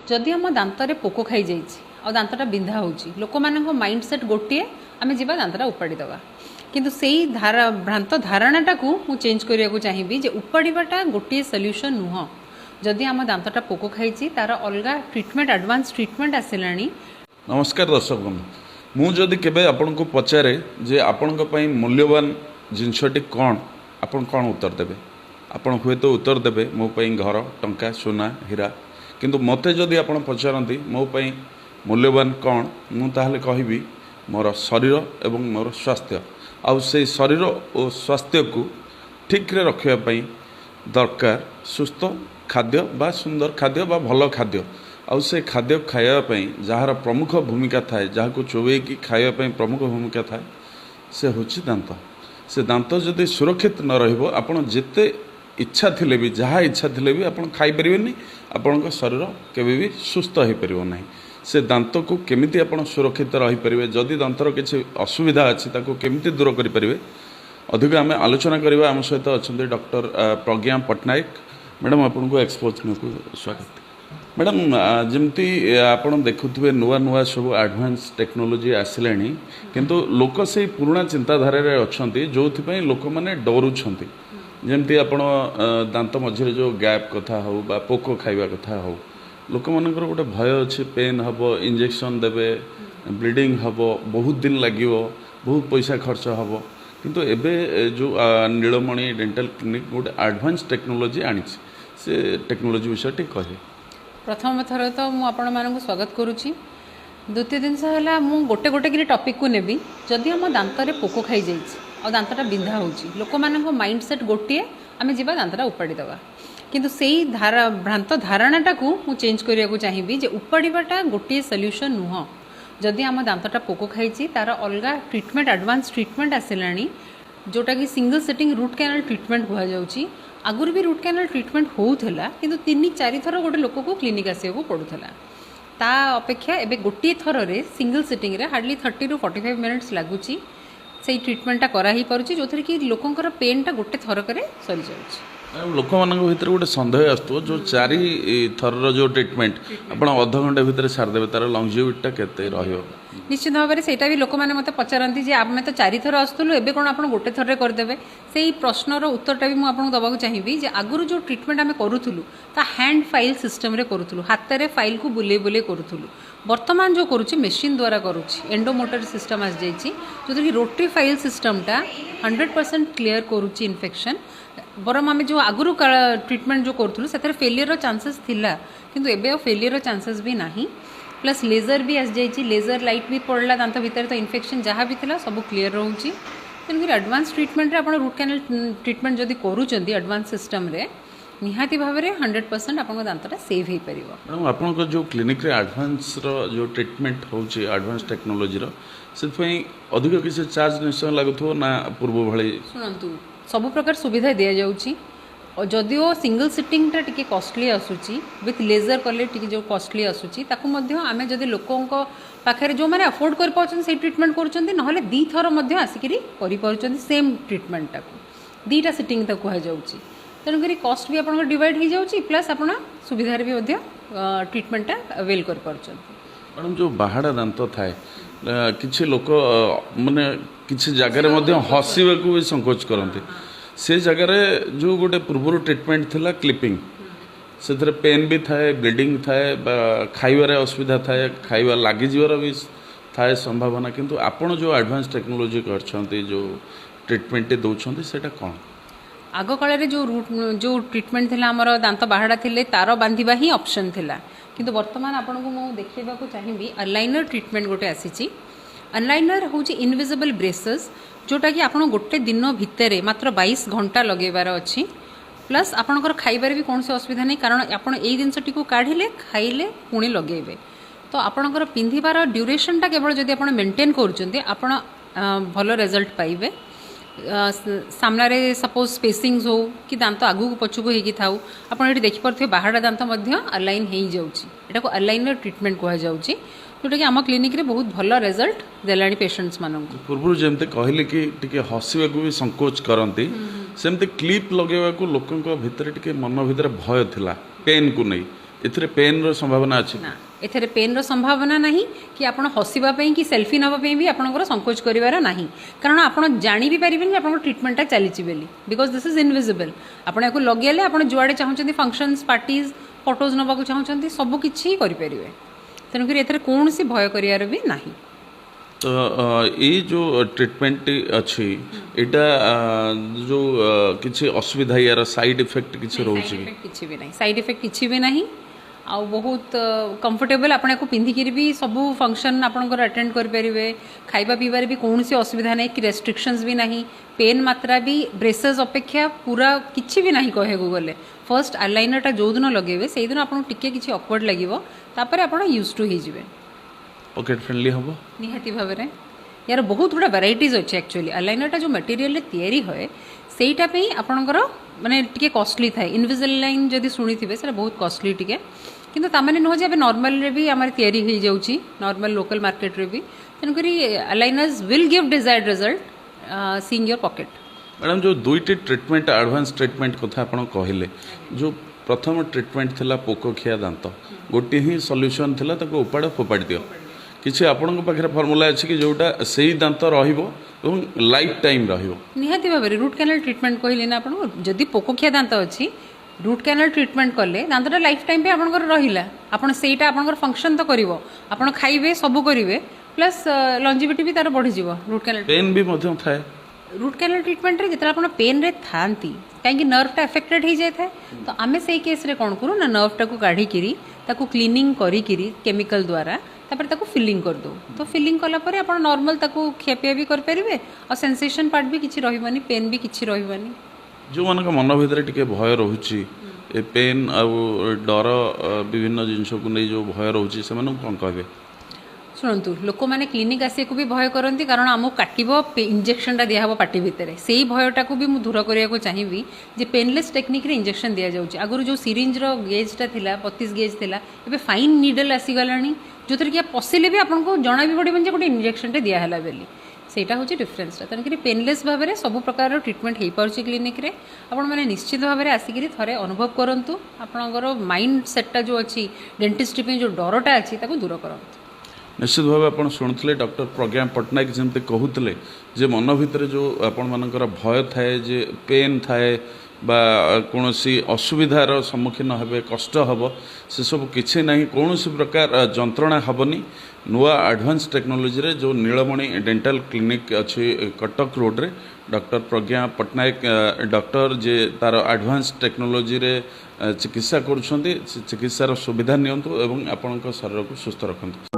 जदि आम दांतरे पोक खाई जाइए दांतटा बिंधा होची लोक माइंडसेट गोटे आम जा दांतटा उपाड़ी दवा किंतु से भ्रांत धारणाटा को मु चेंज करने को चाहिए जे उपाड़ाटा गोटे सल्यूशन नुह जदि आम दांतटा पोक खाई तार अलग ट्रिटमेंट एडवांस ट्रिटमेंट आसला। नमस्कार दर्शक बंधु मुझे केबे आपन को पचारे जे आपण मूल्यवान जिनसटी कौन आपन कौन उत्तर देबे आपन हुए तो उत्तर देबे मो पई घर टंका सोना हीरा किंतु मते जदि आपन पचारती मो पई मूल्यवान कौन मु ताहले कहबी मोर शरीर एवं मोर स्वास्थ्य आउ से शरीर और स्वास्थ्य को ठीक रे रखिया पई दरकार सुस्थ खाद्य बा सुंदर खाद्य बा भल खाद्य आउ से खाद्य खायापी जार प्रमुख भूमिका थाए जहाँ को चोबेकी खायापी प्रमुख भूमिका थाए से हूँ दांत से दांत जदि सुरक्षित न रहिबो आपण जेते इच्छा थिले भी जहाँ इच्छा थिले भी आपण खाई परिबेनी आपण शरीर केबे भी सुस्थ हो परिबो नाही। से दांत को केमिति आपण सुरक्षित रही परिबे जदि दांतर किसी असुविधा अच्छी ताको केमिति दूर करि परिबे अधिक आम आलोचना करबा आम सहित अच्छा डॉक्टर प्रज्ञा पट्टनायक मैडम आपन को एक्सपोज को स्वागत। मैडम जमती आपड़ देखुए नुआ नुआ सब एडवांस टेक्नोलोजी आसला किंतु लोक से पुराना चिंताधारा अच्छा जो लोक मैंने डरुंट जमती आप दांत मझे जो गैप कथा हो बा पोक खाइबा कथा हो लोक मान गोटे भय अच्छे पेन हम इंजेक्शन देवे ब्लीडिंग हम बहुत दिन लगे बहुत पैसा खर्च हम किंतु एबे जो नीलमणि डेंटल क्लिनिक गोटे एडवांस टेक्नोलोजी आनी से टेक्नोलोजी विषय टी कहे। प्रथम थर तो मुझे स्वागत करुच्ची द्वितीय जिनस है मु गोटे गोटे कि टॉपिक को नेबी जदि आम दांतरे पोक खाई जाइए दांतटा बिंधा होची लोक माइंडसेट गोटे आम जा दांतटा उपाड़ी दवा किंतु से भ्रांत धारणाटा को मु चेंज करने को चाहिए जे उपाड़ाटा गोटे सल्यूशन नुह जदि आम दांतटा पोक खाई तार अलग ट्रिटमेंट एडवांस ट्रिटमेंट आसला जोटा कि single sitting root canal treatment कहुच्छी आगुरी भी रूट कैनाल ट्रिटमेंट होउथला किंतु 3-4 थर गोटे लोक को क्लिनिक आसको पड़ूला ता अपेक्षा एबे गोटे थर रे सिंगल सिटिंग रे हार्डली 30 to 45 मिनिट्स लगुची से ट्रिटमेंटा करा ही परुची जो कि लोकंकर पेनटा गोटे थरक सरी जाउची। लोक मान भर गोटे सन्देह आसो जो 4 थर जो ट्रिटमेंट आप अध घंटे भितर सारिदे तार लंगजिविटीटा केते रहियो निश्चित भाव में सेटा भी लोक मैंने मत पचारती जे आम तो 4 थर आसलु एबे कौन आप गोटे थर करदे से प्रश्नर उत्तरटा भी मुझे दबाक चाहिए जे आगुरी जो ट्रिटमेंट आम करूँ हैंड फाइल सिस्टम रे करूँ हाथ में फाइल को बुले बुले करूँ बर्तमान जो करुच्ची मेसीन द्वारा करुच्ची एंडोमोटर सिस्टम आस जाइए जो कि रोटरी फाइल सिस्टमटा 100% क्लीयर करुच्ची इन्फेक्शन बरम आम जो आगुरी ट्रिटमेंट जो करूँ से फेलियर चांसेस थिला किंतु एबे फेलियर चांसेस भी नहीं प्लस लेजर भी आस जाइए लेजर लाइट भी पड़ला दांत भितर तो इन्फेक्शन जहाँ भी थिला सब क्लीयर रोचे तेणुक एडवांस ट्रिटमेंट रे आपण रूट कैनाल ट्रिटमेंट जदि करूचंदी एडवांस सिस्टम रे निहाती भाव में 100% आप दांतटा सेव हो पार। मैडम आप जो क्लिनिक रे एडवांस जो ट्रिटमेंट होची एडवांस टेक्नोलोजी से अधिक किसी चार्ज निश्चय लगुव ना पूर्व भाई शुणु सब प्रकार सुविधा दि जाऊँगी और जदिओ सिंगल सिटिंगटा टी कॉस्टली आसूची विथ लेजर कले टी जो कॉस्टली आसूची ताकू आम जदि लोकों पाखे जो मैंने अफोर्ड कर पाउछन से ट्रिटमेंट करुँच ना 2 थर आसिकी कर सेम ट्रिटमेंटा को 2टा सिटिंग तक कहुच्छी तेणुक कस्ट भी आप डिवाइड हो जाऊँगी प्लस आप सुविधार भी ट्रिटमेंटा अवेल कर पार्छन। मैडम जो बाहाड़ा दांत थाए किसी लोक माने किसी जगार हसवा को भी संकोच करते से जगार जो गोटे पूर्व ट्रिटमेंट थिला क्लिपिंग से पेन भी थाए ब्लीडिंग थाए खाइबार असुविधा थाए खाइबा लगी जीवार भी थाए संभावना किंतु आपण जो एडवांस टेक्नोलोजी करछंती जो ट्रिटमेंट दौरान सेटा कौन आग काल जो ट्रिटमेंट थिला हमर दांत बाहाड़ा थिले तार बांधिबा ही ऑप्शन थिला किंतु वर्तमान आपन को मु देखैबा को चाहिबी अलाइनर ट्रिटमेंट गोटे आसीची अनलाइनर हूँ इनविजिबल ब्रेसेस जोटा कि आपड़ गोटे दिन भितर मात्र 22 घंटा लगेबार अच्छी प्लस आपणकर खाइबार भी कौन से असुविधा नहीं कारण आपड़ यही जिनसटी को काढ़िले खाइले पुणी लगेबे तो आपणकर पिंधिबार ड्यूरेशनटा केवल जदि आप मेंटेन करुँच आप भल रिजल्ट पाइबे सामने सपोज स्पेसिंग्स हो कि दांत आगू को पछुक होगी थाउ आपड़ ये देखिपे बाहाड़ा दांत अलाइन हो जाऊँगी को अलाइनर ट्रिटमेंट कहुच्छी जोटा कि आम क्लिनिक रे बहुत भल रिजल्ट देलानी पेशेंट्स मानक पूर्व जमते कहले कि टिके हसवा को भी संकोच करती सेमती क्लिप लगेवा को लोकों भितर टिके मन भितर भय थिला पेन को नहीं एथिरे पेन रो संभावना अछि ना एथेरे पेन रो संभावना नहीं कि आपण हसिबा पई कि सेल्फी नबा पई भी आपनकर संकोच करिवार नहीं कारण आपण जानि भी परिबेन जे आपन ट्रीटमेंटटा चलीची बेली बिकॉज दिस इज इनविजिबल आपण याको लगेले आपण जुआडे चाहउछंती फंक्शंस पार्टीज फोटोज नबा को चाहउछंती सब किछि करि परिबे तेनु कि एथेरे कोनसी भय करियार भी नहीं तो ये जो ट्रीटमेंट अच्छी एटा जो किसी असुविधा यार साइड इफेक्ट किसी रोचे किछि भी नहीं साइड इफेक्ट किछि भी नहीं आ बहुत कंफर्टेबल आपण को पिंधिकी भी सब फंक्शन आपनकर अटेंड कर परिबे खाइबा पीबार भी कोनसी असुविधा नहीं कि रेस्ट्रिक्शंस भी नहीं पेन मात्रा भी ब्रेसेस अपेक्षा पूरा किछि भी नहीं कहे गले फर्स्ट आईलाइनरटा जो दिन लगेबे सेही दिन आपन टिके किछि ऑकवर्ड लागिवो तापर आपन यूज्ड टू ही जिवे पॉकेट फ्रेंडली हम निहाती भाव में यार बहुत गुड़ा वेराइटीज अच्छे एक्चुअली आईलाइनरटा जो मटेरियल तैयारी होए सेईटा पे आपणकर माने टिके कॉस्टली थाए इनविजिलाइन जदि शुणिथिबे सेटा बहुत कॉस्टली टिके किंतु तामाने नुह जे नॉर्मल रे भी आमार तैयारी हो जाउची नॉर्मल लोकल मार्केट रे भी तेनकरी eyeliners will give desired result seeing your pocket madam जो दुईटी ट्रीटमेंट एडवांस ट्रीटमेंट कथा आपण कहले जो प्रथम ट्रीटमेंट थिला पोको खिया दांत गोटे ही सॉल्यूशन थिला ताको उपाड़ फोपाड़ दियो किसी आपण पाखे फर्मुला अच्छी कि जोटा से दांत लाइफ टाइम निहाती भाव में रूट कैनाल ट्रीटमेंट कहले ना आपन जदि पोकोखिया दांत अच्छी रूट कैनाल ट्रीटमेंट कले दांतटा लाइफ टाइम पे आपनकर रहिला आपन सेटा आपनकर फंक्शन तो करिवो आपन खाइबे सब करिवे प्लस लॉन्जिविटी भी तार बढ़ी जीवो रूट कैनाल पेन भी मध्यम थाए रूट कैनाल ट्रीटमेंट रे जितरा आपन पेन रे थांती कहीं नर्वटा अफेक्टेड हो जाए तो आम से केस रे कौन करूँ ना नर्वटा को काढ़ी ताकू क्लीनिंग करी केमिकल द्वारा तापर ताकू फिलिंग कर दो तो फिलिंग कला परे आपण नॉर्मल ताकू खियापिया भी कर परिबे और सेंसेशन पार्ट भी किछि रहिबानी पेन भी किछि रहिबानी जो मन मन भीतर टिके भय रहुची ए पेन आ डर विभिन्न जिनस को नहीं जो भय रहुची से मन कोन कहबे शुणु लोक मैंने क्लिनिक आसिया को भी भय करती कारण आमको काटब इंजेक्शनटा दिहब पार्टी भितर से ही भयटा को भी दूर करने चाहिए जे पेनलेस टेक्निक रे इंजेक्शन दि जाऊँगी आगुरी जो सिरिंजर गेजटा थिला 32 गेज थिला एबे फाइन निडल आसीगलानी जो थी कि पशिले भी आपको जना भी पड़े गोटे इंजेक्शनटे दिहला बेली सेटा हूँ डिफरेन्सटा तेणुक पेनलेस भाव में सब प्रकार ट्रीटमेंट हो पार्छ क्लिनिक रे आपण मैंने निश्चित भाव में आसिक थे अनुभव करूँ आपणकर माइंड सेटटा जो अच्छी डेंटिस्ट्री जो डरटा अच्छी दूर करूँ निश्चित भाव आप शुणुले डॉक्टर प्रज्ञा पट्टनायक जमती कहते जे मन भितर जो आपण मानकर भय थाए जे पेन थाए बा कौन असुविधार सम्मुखीन हे कष्ट हम से सब किसी ना कौन प्रकार जंत्रणा हेनी नुआ एडवांस टेक्नोलोजी रे जो नीलमणि डेंटल क्लिनिक अच्छी कटक रोड रे डॉक्टर प्रज्ञा पट्टनायक डॉक्टर जे तार एडवांस टेक्नोलोजी रे चिकित्सा करुछंती चिकित्सार सुविधा नियंतु एवं आपणक शरीर को सुस्थ रखंतु।